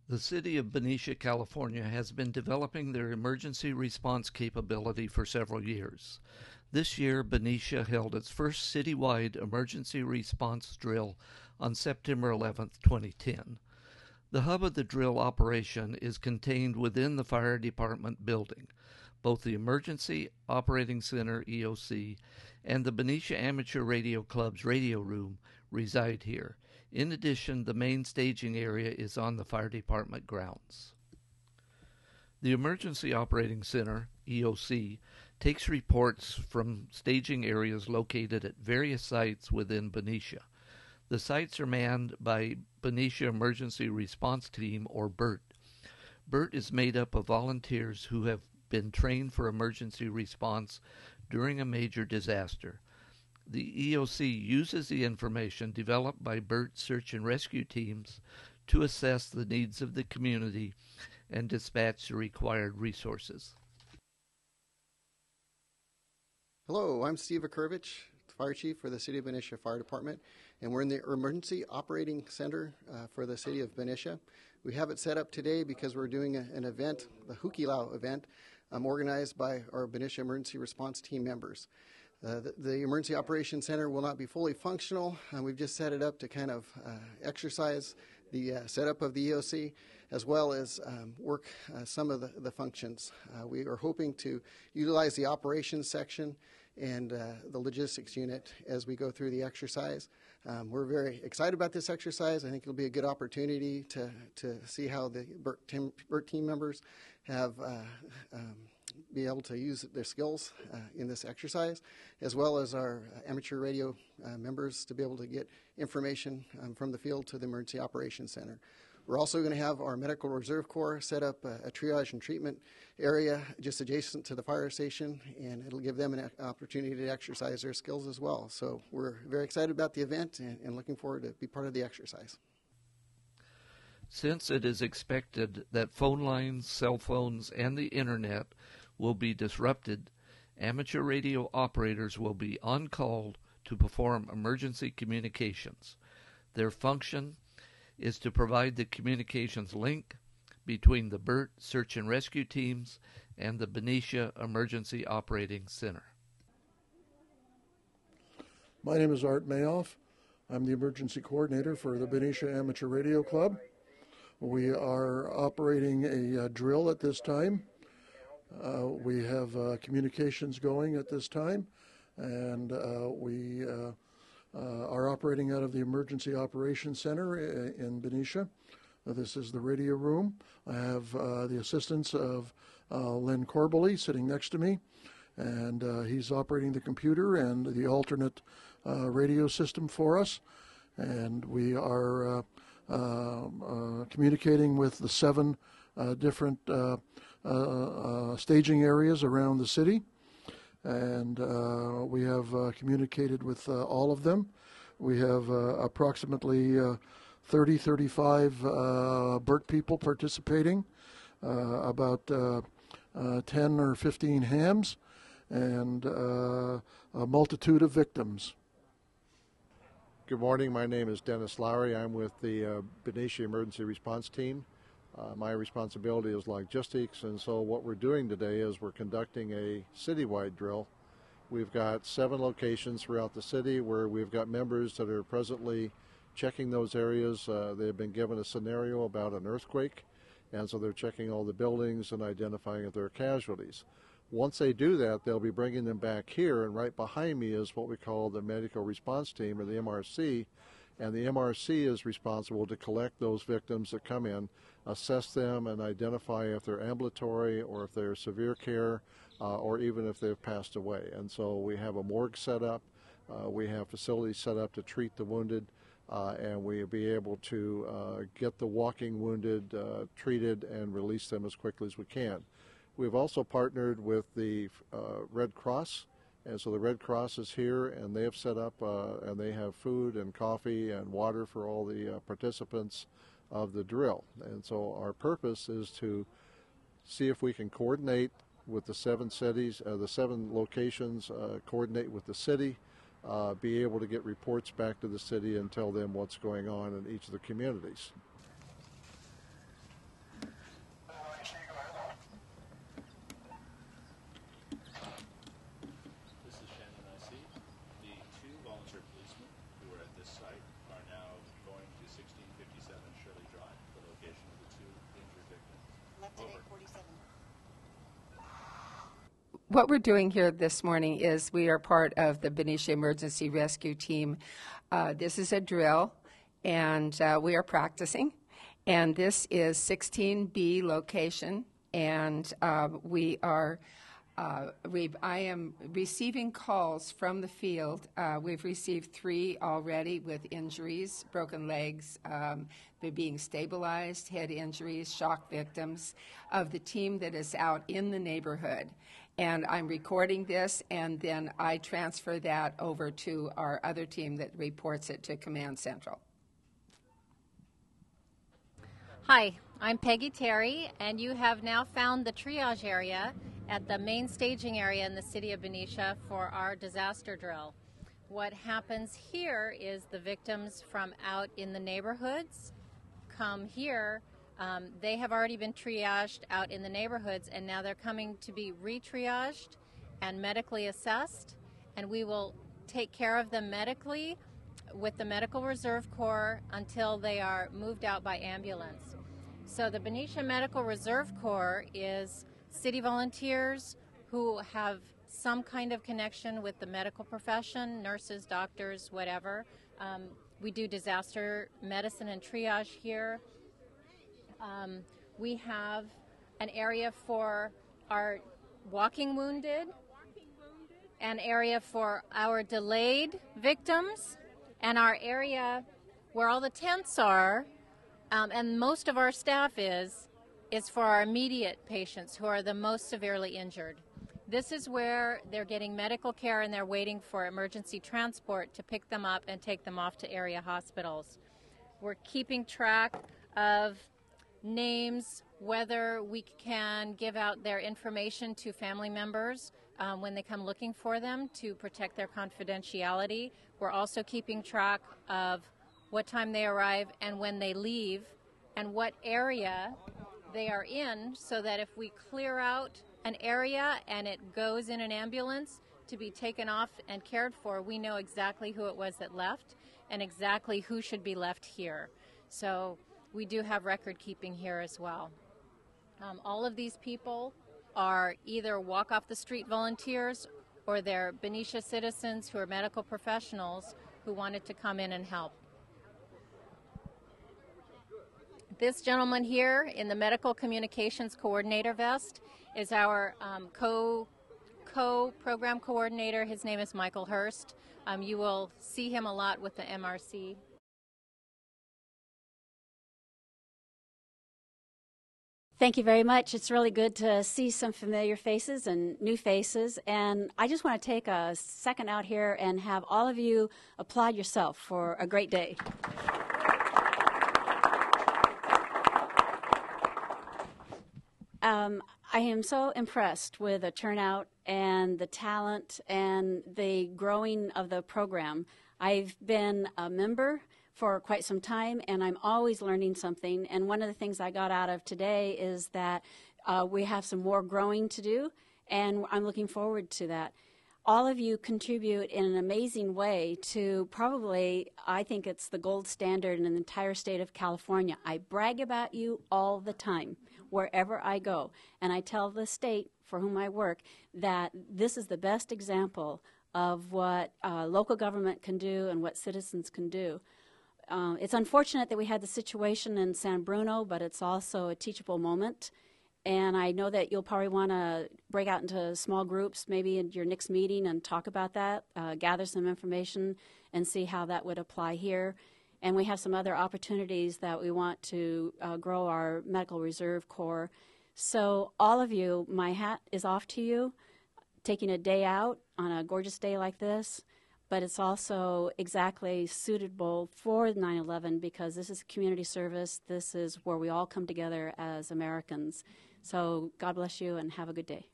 The city of Benicia, California has been developing their emergency response capability for several years. This year, Benicia held its first citywide emergency response drill on September 11, 2010. The hub of the drill operation is contained within the fire department building. Both the Emergency Operating Center, EOC, and the Benicia Amateur Radio Club's radio room reside here. In addition, the main staging area is on the fire department grounds. The Emergency Operating Center, EOC, takes reports from staging areas located at various sites within Benicia. The sites are manned by Benicia Emergency Response Team, or BERT. BERT is made up of volunteers who have been trained for emergency response during a major disaster. The EOC uses the information developed by BERT search and rescue teams to assess the needs of the community and dispatch the required resources. Hello, I'm Steve Akurvich, Fire Chief for the City of Benicia Fire Department, and we're in the Emergency Operating Center for the City of Benicia. We have it set up today because we're doing an event, the Hukilau event, organized by our Benicia Emergency Response Team members. The Emergency Operations Center will not be fully functional. We've just set it up to kind of exercise the setup of the EOC, as well as work some of the functions. We are hoping to utilize the operations section and the logistics unit as we go through the exercise. We're very excited about this exercise. I think it'll be a good opportunity to see how the BERT team members have be able to use their skills in this exercise, as well as our amateur radio members to be able to get information from the field to the Emergency Operations Center. We're also going to have our Medical Reserve Corps set up a triage and treatment area just adjacent to the fire station, and it'll give them an opportunity to exercise their skills as well. So we're very excited about the event and looking forward to be part of the exercise. Since it is expected that phone lines, cell phones, and the internet will be disrupted, amateur radio operators will be on call to perform emergency communications. Their function is to provide the communications link between the BERT search and rescue teams and the Benicia Emergency Operating Center. My name is Art Mayoff. I'm the emergency coordinator for the Benicia Amateur Radio Club. We are operating a drill at this time. We have communications going at this time, and we are operating out of the Emergency Operations Center in Benicia. This is the radio room. I have the assistance of Len Corbally sitting next to me, and he's operating the computer and the alternate radio system for us. And we are communicating with the 7 different staging areas around the city, and we have communicated with all of them. We have approximately 35 BERT people participating, about 10 or 15 hams, and a multitude of victims. Good morning. My name is Dennis Lowry. I'm with the Benicia Emergency Response Team. My responsibility is logistics, and so what we're doing today is we're conducting a citywide drill. We've got 7 locations throughout the city where we've got members that are presently checking those areas. They've been given a scenario about an earthquake, and so they're checking all the buildings and identifying if there are casualties. Once they do that, they'll be bringing them back here, and right behind me is what we call the Medical Response Team, or the MRC, and the MRC is responsible to collect those victims that come in, assess them, and identify if they're ambulatory or if they're severe care or even if they've passed away. And so we have a morgue set up, we have facilities set up to treat the wounded, and we'll be able to get the walking wounded treated and release them as quickly as we can. We've also partnered with the Red Cross, and so the Red Cross is here, and they have set up, and they have food and coffee and water for all the participants of the drill. And so our purpose is to see if we can coordinate with the 7 cities, the 7 locations, coordinate with the city, be able to get reports back to the city and tell them what's going on in each of the communities. what we're doing here this morning is we are part of the Benicia Emergency Rescue Team. This is a drill, and we are practicing. And this is 16B location, and I am receiving calls from the field. We've received 3 already with injuries, broken legs, they're being stabilized, head injuries, shock victims of the team that is out in the neighborhood. And I'm recording this, and then I transfer that over to our other team that reports it to Command Central. Hi, I'm Peggy Terry, and you have now found the triage area at the main staging area in the city of Benicia for our disaster drill. What happens here is the victims from out in the neighborhoods come here. They have already been triaged out in the neighborhoods, and now they're coming to be re-triaged and medically assessed, and we will take care of them medically with the Medical Reserve Corps until they are moved out by ambulance. So the Benicia Medical Reserve Corps is city volunteers who have some kind of connection with the medical profession, nurses, doctors, whatever. We do disaster medicine and triage here. We have an area for our walking wounded, an area for our delayed victims, and our area where all the tents are, and most of our staff is for our immediate patients who are the most severely injured. This is where they're getting medical care and they're waiting for emergency transport to pick them up and take them off to area hospitals. We're keeping track of names, whether we can give out their information to family members when they come looking for them to protect their confidentiality. We're also keeping track of what time they arrive and when they leave and what area they are in, so that if we clear out an area and it goes in an ambulance to be taken off and cared for, we know exactly who it was that left and exactly who should be left here. So we do have record keeping here as well. All of these people are either walk off the street volunteers or they're Benicia citizens who are medical professionals who wanted to come in and help. This gentleman here in the Medical Communications Coordinator vest is our co-program coordinator. His name is Michael Hurst. You will see him a lot with the MRC. Thank you very much. It's really good to see some familiar faces and new faces. And I just want to take a second out here and have all of you applaud yourself for a great day. I am so impressed with the turnout and the talent and the growing of the program. I've been a member for quite some time, and I'm always learning something. And one of the things I got out of today is that we have some more growing to do, and I'm looking forward to that. All of you contribute in an amazing way to probably, I think it's the gold standard in the entire state of California. I brag about you all the time, wherever I go. And I tell the state for whom I work that this is the best example of what local government can do and what citizens can do. It's unfortunate that we had the situation in San Bruno, but it's also a teachable moment. And I know that you'll probably want to break out into small groups, maybe in your next meeting, and talk about that, gather some information, and see how that would apply here. And we have some other opportunities that we want to grow our Medical Reserve Corps. So all of you, my hat is off to you, taking a day out on a gorgeous day like this. But it's also exactly suitable for 9/11 because this is community service. This is where we all come together as Americans. So God bless you and have a good day.